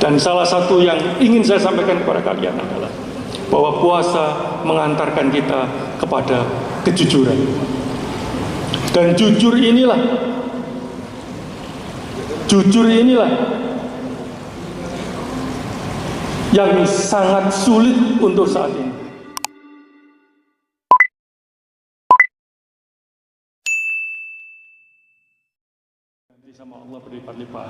Dan salah satu yang ingin saya sampaikan kepada kalian adalah bahwa puasa mengantarkan kita kepada kejujuran. Dan jujur inilah yang sangat sulit untuk saat ini. Nanti sama Allah berlipat-lipat.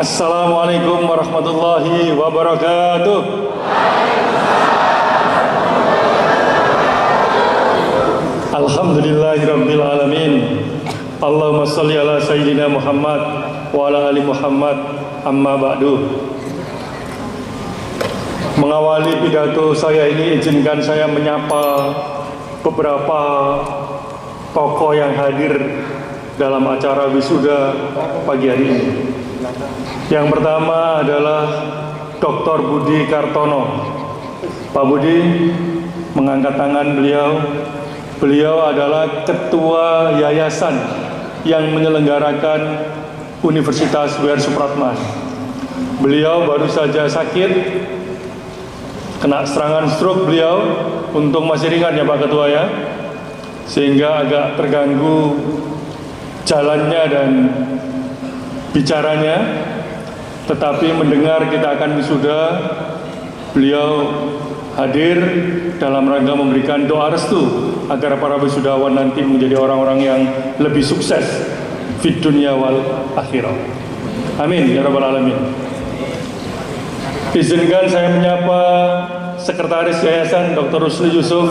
Assalamualaikum warahmatullahi wabarakatuh. Alhamdulillahirabbil alamin. Allahumma shalli ala sayyidina Muhammad wa ala ali Muhammad. Amma ba'du. Mengawali pidato saya ini, izinkan saya menyapa beberapa tokoh yang hadir dalam acara wisuda pagi hari ini. Yang pertama adalah Dr. Budi Kartono. Pak Budi, mengangkat tangan beliau. Beliau adalah ketua yayasan yang menyelenggarakan Universitas W.R. Supratman. Beliau baru saja sakit, kena serangan stroke beliau. Untung masih ringan ya Pak Ketua ya, sehingga agak terganggu jalannya dan bicaranya. Tetapi mendengar kita akan wisuda, beliau hadir dalam rangka memberikan doa restu agar para wisudawan nanti menjadi orang-orang yang lebih sukses fid dunya wal akhirah. Amin ya rabbal alamin. Izinkan saya menyapa Sekretaris Yayasan Dr. Rusli Yusuf,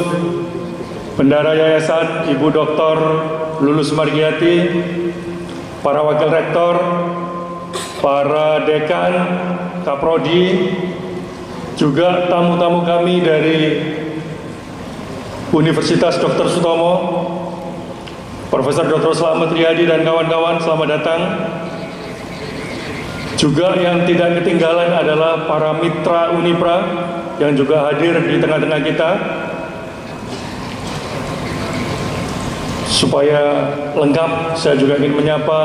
Bendara Yayasan Ibu Dr. Lulus Margiati, para Wakil Rektor, para Dekan, Kaprodi, juga tamu-tamu kami dari Universitas Dr. Sutomo, Profesor Dr. Slamet Riyadi dan kawan-kawan, selamat datang. Juga yang tidak ketinggalan adalah para mitra Unipra yang juga hadir di tengah-tengah kita. Supaya lengkap, saya juga ingin menyapa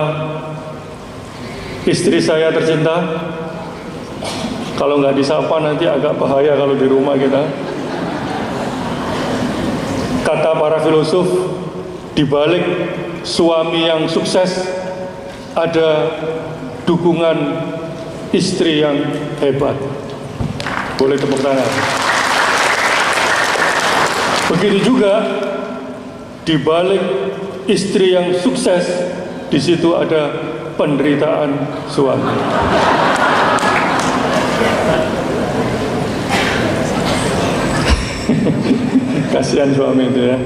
istri saya tercinta. Kalau nggak disapa nanti agak bahaya kalau di rumah kita. Kata para filosof, di balik suami yang sukses ada dukungan istri yang hebat. Boleh tepuk tangan. Begitu juga di balik istri yang sukses, di situ ada penderitaan suami. Kasihan suami itu ya,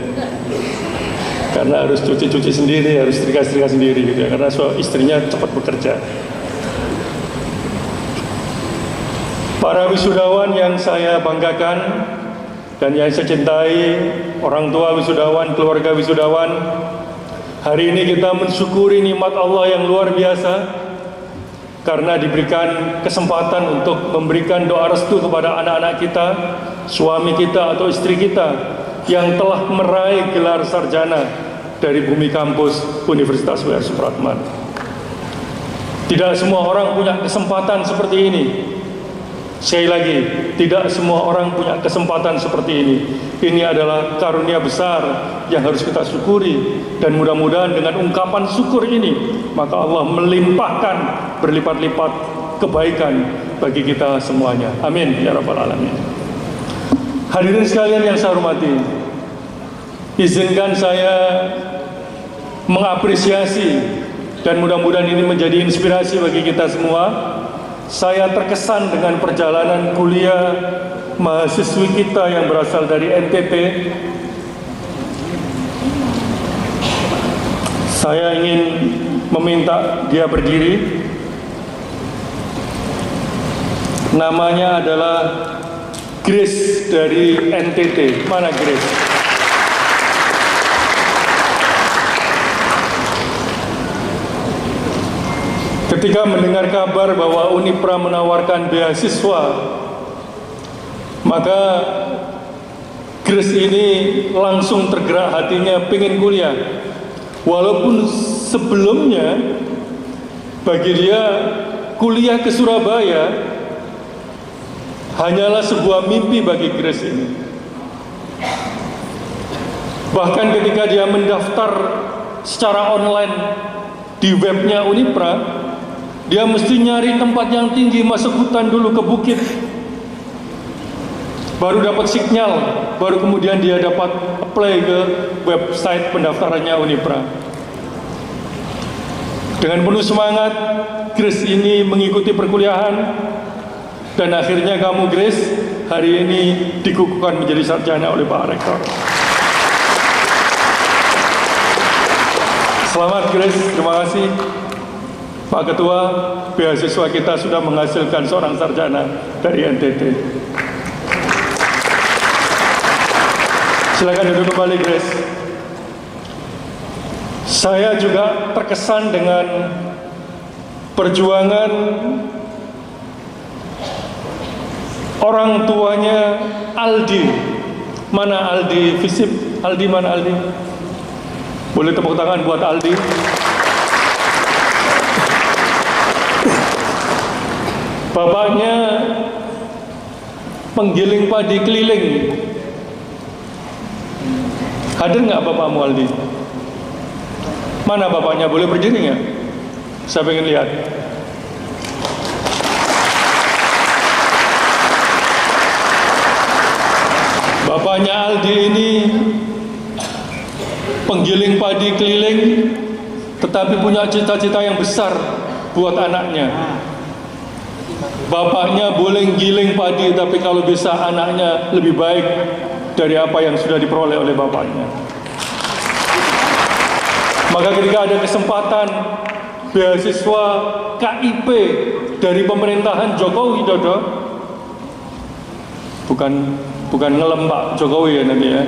karena harus cuci-cuci sendiri, harus setrika-setrika sendiri gitu ya, karena istrinya cepat bekerja. Para wisudawan yang saya banggakan dan yang saya cintai, orang tua wisudawan, keluarga wisudawan, hari ini kita mensyukuri nikmat Allah yang luar biasa karena diberikan kesempatan untuk memberikan doa restu kepada anak-anak kita, suami kita atau istri kita yang telah meraih gelar sarjana dari bumi kampus Universitas W.R. Supratman. Tidak semua orang punya kesempatan seperti ini. Sekali lagi, tidak semua orang punya kesempatan seperti ini. Ini adalah karunia besar yang harus kita syukuri, dan mudah-mudahan dengan ungkapan syukur ini maka Allah melimpahkan berlipat-lipat kebaikan bagi kita semuanya. Amin ya rabbal alamin. Hadirin sekalian yang saya hormati, izinkan saya mengapresiasi dan mudah-mudahan ini menjadi inspirasi bagi kita semua. Saya terkesan dengan perjalanan kuliah mahasiswi kita yang berasal dari NTT. Saya ingin meminta dia berdiri. Namanya adalah Grace dari NTT. Mana Grace? Ketika mendengar kabar bahwa Unipra menawarkan beasiswa, maka Grace ini langsung tergerak hatinya pengen kuliah. Walaupun sebelumnya bagi dia kuliah ke Surabaya hanyalah sebuah mimpi bagi Grace ini. Bahkan ketika dia mendaftar secara online di webnya Unipra, dia mesti nyari tempat yang tinggi, masuk hutan dulu ke bukit, baru dapat sinyal, baru kemudian dia dapat apply ke website pendaftarannya Unipra. Dengan penuh semangat, Grace ini mengikuti perkuliahan, dan akhirnya kamu, Grace, hari ini dikukuhkan menjadi sarjana oleh Pak Rektor. Selamat, Grace, terima kasih. Pak Ketua, beasiswa kita sudah menghasilkan seorang sarjana dari NTT. Silakan duduk kembali, Grace. Saya juga terkesan dengan perjuangan orang tuanya Aldi. Mana Aldi Visip? Aldi mana Aldi? Boleh tepuk tangan buat Aldi. Bapaknya penggiling padi keliling. Hadir nggak bapakmu, Aldi? Mana bapaknya? Boleh berdiri nggak? Saya pengen lihat. Bapaknya Aldi ini penggiling padi keliling, tetapi punya cita-cita yang besar buat anaknya. Bapaknya boleh giling padi, tapi kalau bisa anaknya lebih baik dari apa yang sudah diperoleh oleh bapaknya. Maka ketika ada kesempatan beasiswa KIP dari pemerintahan Joko Widodo, bukan ngelem Pak Jokowi ya nanti ya,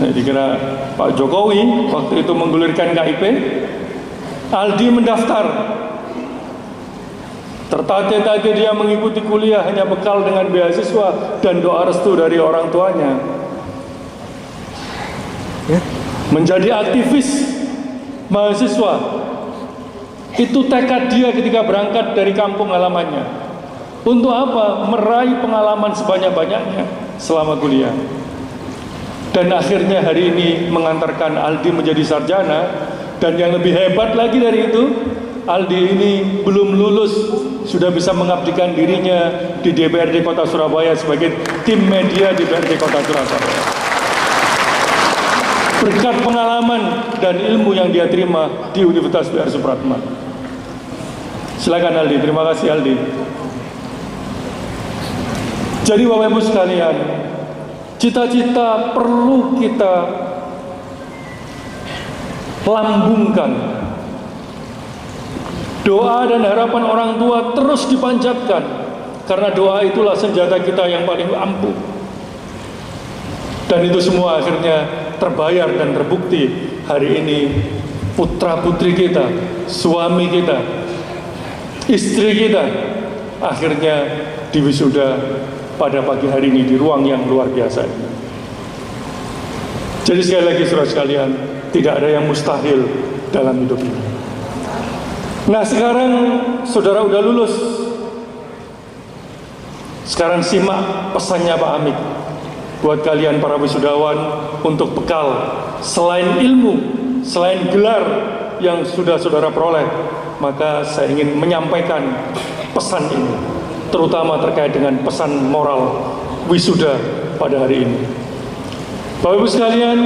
dikira Pak Jokowi waktu itu menggulirkan KIP, Aldi mendaftar. Tertatih-tatih dia mengikuti kuliah hanya bekal dengan beasiswa dan doa restu dari orang tuanya. Menjadi aktivis mahasiswa, itu tekad dia ketika berangkat dari kampung halamannya. Untuk apa? Meraih pengalaman sebanyak-banyaknya selama kuliah. Dan akhirnya hari ini mengantarkan Aldi menjadi sarjana. Dan yang lebih hebat lagi dari itu, Aldi ini belum lulus, sudah bisa mengabdikan dirinya di DPRD Kota Surabaya sebagai tim media DPRD Kota Surabaya. Berkat pengalaman dan ilmu yang dia terima di Universitas B.R. Supratman. Silakan Aldi, terima kasih Aldi. Jadi Bapak Ibu sekalian, cita-cita perlu kita lambungkan. Doa dan harapan orang tua terus dipanjatkan, karena doa itulah senjata kita yang paling ampuh. Dan itu semua akhirnya terbayar dan terbukti hari ini. Putra-putri kita, suami kita, istri kita akhirnya diwisuda pada pagi hari ini di ruang yang luar biasa ini. Jadi sekali lagi saudara sekalian, tidak ada yang mustahil dalam hidup ini. Nah sekarang saudara udah lulus. Sekarang simak pesannya Pak Amik buat kalian para wisudawan untuk bekal selain ilmu, selain gelar yang sudah saudara peroleh. Maka saya ingin menyampaikan pesan ini, terutama terkait dengan pesan moral wisuda pada hari ini. Bapak Ibu sekalian,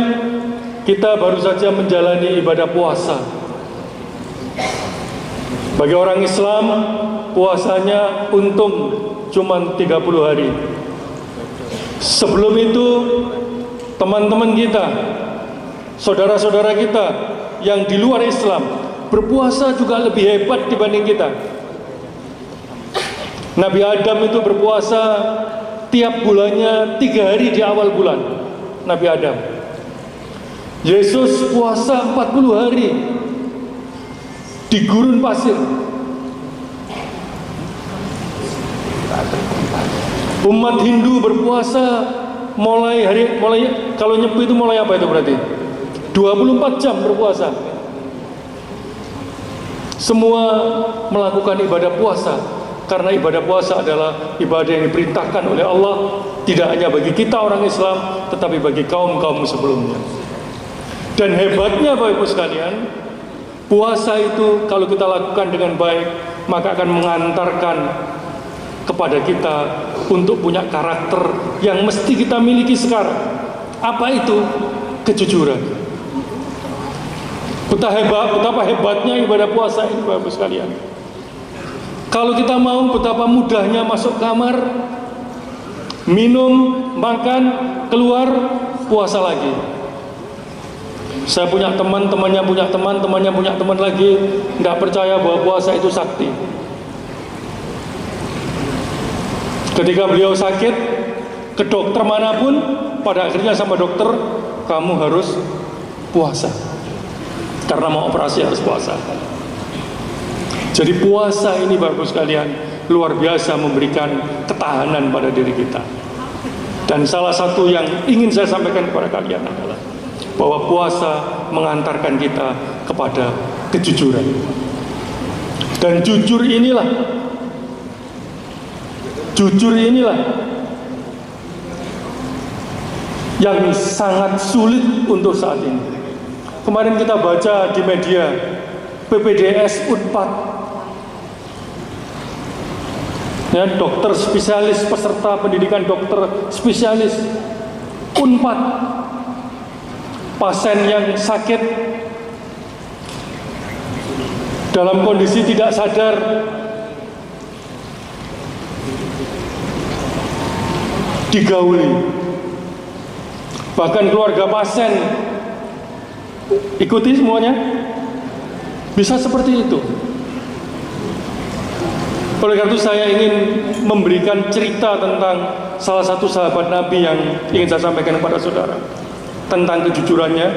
kita baru saja menjalani ibadah puasa. Bagi orang Islam, puasanya untung cuma 30 hari. Sebelum itu, teman-teman kita, saudara-saudara kita yang di luar Islam, berpuasa juga lebih hebat dibanding kita. Nabi Adam itu berpuasa tiap bulannya 3 hari di awal bulan. Nabi Adam. Yesus puasa 40 hari di gurun pasir. Umat Hindu berpuasa mulai kalau nyepi itu mulai apa itu berarti? 24 jam berpuasa. Semua melakukan ibadah puasa karena ibadah puasa adalah ibadah yang diperintahkan oleh Allah, tidak hanya bagi kita orang Islam, tetapi bagi kaum-kaum sebelumnya. Dan hebatnya Bapak Ibu sekalian, puasa itu kalau kita lakukan dengan baik, maka akan mengantarkan kepada kita untuk punya karakter yang mesti kita miliki sekarang. Apa itu? Kejujuran. Betapa hebatnya ibadah puasa ini Bapak Ibu sekalian. Kalau kita mau, betapa mudahnya masuk kamar, minum, makan, keluar, puasa lagi. Saya punya teman, temannya punya teman, temannya punya teman lagi, tidak percaya bahwa puasa itu sakti. Ketika beliau sakit, ke dokter manapun, pada akhirnya sama dokter, kamu harus puasa. Karena mau operasi harus puasa. Jadi puasa ini Bapak Ibu sekalian luar biasa memberikan ketahanan pada diri kita. Dan salah satu yang ingin saya sampaikan kepada kalian adalah bahwa puasa mengantarkan kita kepada kejujuran. Dan jujur inilah yang sangat sulit untuk saat ini. Kemarin kita baca di media PPDS Unpad, ya, dokter spesialis, peserta pendidikan dokter spesialis Unpad, pasien yang sakit dalam kondisi tidak sadar, digauli, bahkan keluarga pasien ikuti semuanya. Bisa seperti itu. Oleh karena itu saya ingin memberikan cerita tentang salah satu sahabat Nabi yang ingin saya sampaikan kepada saudara tentang kejujurannya.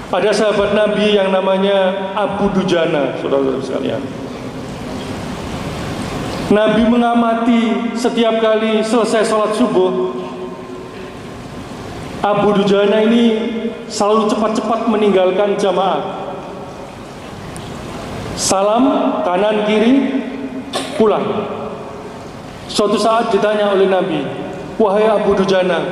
Ada sahabat Nabi yang namanya Abu Dujana, saudara-saudara sekalian. Nabi mengamati setiap kali selesai sholat subuh, Abu Dujana ini selalu cepat-cepat meninggalkan jamaah. Salam kanan kiri, pulang. Suatu saat ditanya oleh Nabi, "Wahai Abu Dujana,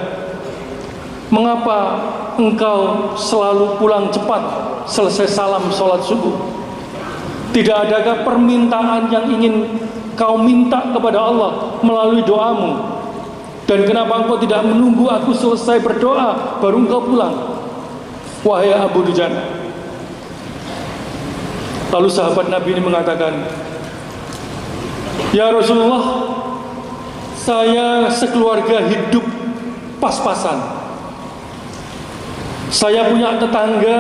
mengapa engkau selalu pulang cepat selesai salam sholat subuh? Tidak adakah permintaan yang ingin kau minta kepada Allah melalui doamu? Dan kenapa engkau tidak menunggu aku selesai berdoa baru engkau pulang, wahai Abu Dujana?" Lalu sahabat Nabi ini mengatakan, "Ya Rasulullah, saya sekeluarga hidup pas-pasan. Saya punya tetangga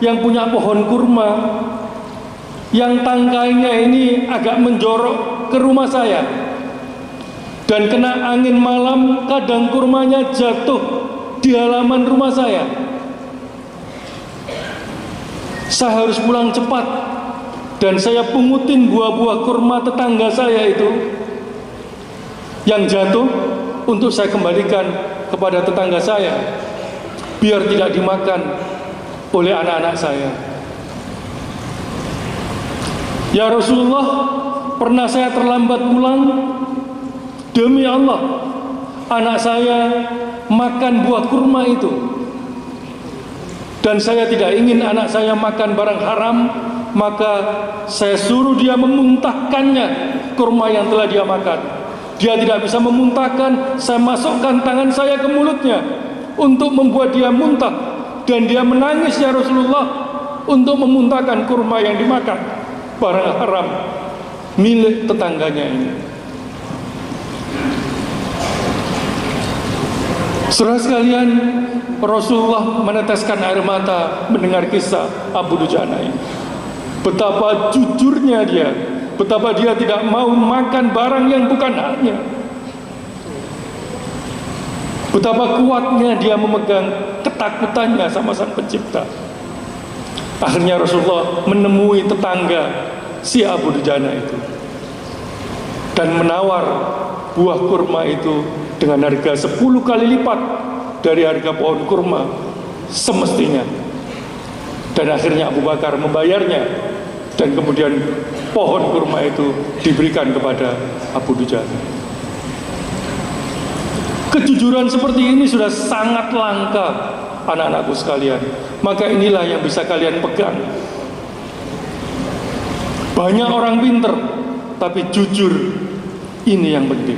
yang punya pohon kurma, yang tangkainya ini agak menjorok ke rumah saya. Dan kena angin malam, kadang kurmanya jatuh di halaman rumah saya. Saya harus pulang cepat, dan saya pungutin buah-buah kurma tetangga saya itu yang jatuh untuk saya kembalikan kepada tetangga saya, biar tidak dimakan oleh anak-anak saya. Ya Rasulullah, pernah saya terlambat pulang, demi Allah, anak saya makan buah kurma itu. Dan saya tidak ingin anak saya makan barang haram, maka saya suruh dia memuntahkannya kurma yang telah dia makan. Dia tidak bisa memuntahkan, saya masukkan tangan saya ke mulutnya untuk membuat dia muntah. Dan dia menangis ya Rasulullah untuk memuntahkan kurma yang dimakan, barang haram milik tetangganya ini. Saudara sekalian, Rasulullah meneteskan air mata mendengar kisah Abu Dujana ini. Betapa jujurnya dia, betapa dia tidak mau makan barang yang bukan haknya. Betapa kuatnya dia memegang ketakutannya sama Sang Pencipta. Akhirnya Rasulullah menemui tetangga si Abu Dujana itu dan menawar buah kurma itu dengan harga 10 kali lipat dari harga pohon kurma semestinya. Dan akhirnya Abu Bakar membayarnya dan kemudian pohon kurma itu diberikan kepada Abu Dujana. Kejujuran seperti ini sudah sangat langka, anak-anakku sekalian. Maka inilah yang bisa kalian pegang. Banyak orang pinter, tapi jujur, ini yang penting.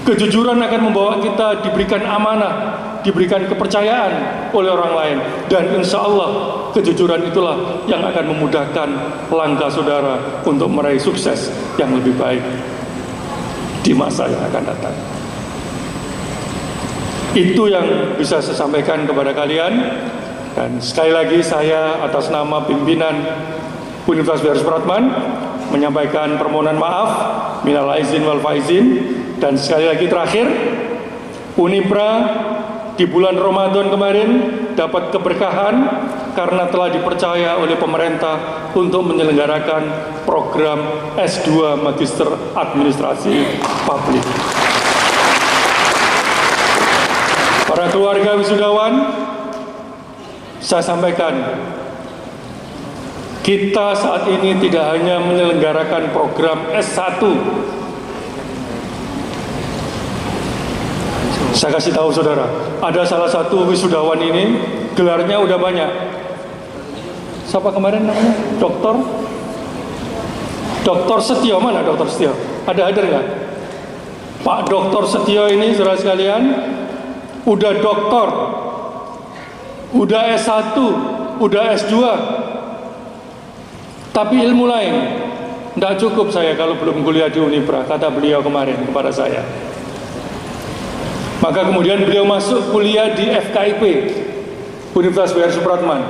Kejujuran akan membawa kita diberikan amanah, diberikan kepercayaan oleh orang lain. Dan insya Allah kejujuran itulah yang akan memudahkan langkah saudara untuk meraih sukses yang lebih baik di masa yang akan datang. Itu yang bisa saya sampaikan kepada kalian. Dan sekali lagi saya atas nama pimpinan Universitas B.R. Supratman menyampaikan permohonan maaf, minal aizin wal faizin. Dan sekali lagi terakhir, Unipra di bulan Ramadan kemarin dapat keberkahan karena telah dipercaya oleh pemerintah untuk menyelenggarakan program S2 Magister Administrasi Publik. Para keluarga wisudawan, saya sampaikan, kita saat ini tidak hanya menyelenggarakan program S1. Saya kasih tahu saudara, ada salah satu wisudawan ini, gelarnya udah banyak. Siapa kemarin namanya? Doktor Setio, mana Dokter Setio? Ada hadir nggak? Pak Dokter Setio ini, saudara sekalian, udah doktor, udah S1, udah S2, tapi ilmu lain. Tidak cukup saya kalau belum kuliah di Unipra, kata beliau kemarin kepada saya. Maka kemudian beliau masuk kuliah di FKIP, Universitas B.R. Supratman.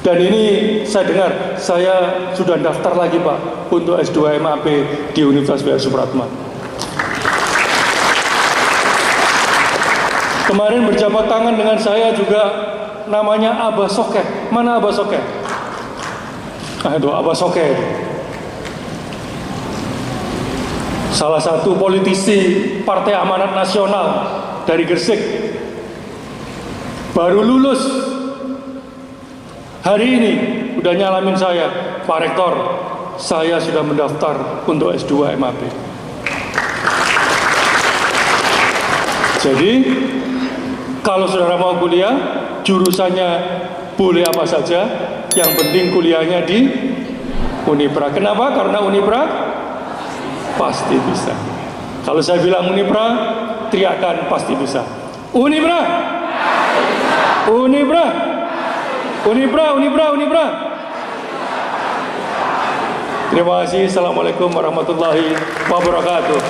Dan ini saya dengar, saya sudah daftar lagi Pak untuk S2 MAP di Universitas B.R. Supratman. Kemarin berjabat tangan dengan saya juga namanya Abah Sokeh. Mana Abah Sokeh? Nah itu Abah Sokeh. Salah satu politisi Partai Amanat Nasional dari Gresik. Baru lulus. Hari ini udah nyalamin saya, Pak Rektor, saya sudah mendaftar untuk S2 MAP. Jadi kalau saudara mau kuliah, jurusannya boleh apa saja, yang penting kuliahnya di Unipra. Kenapa? Karena Unipra pasti bisa. Kalau saya bilang Unipra, teriakan pasti bisa. Unipra! Unipra! Unipra! Unipra! Unipra! Terima kasih. Assalamualaikum warahmatullahi wabarakatuh.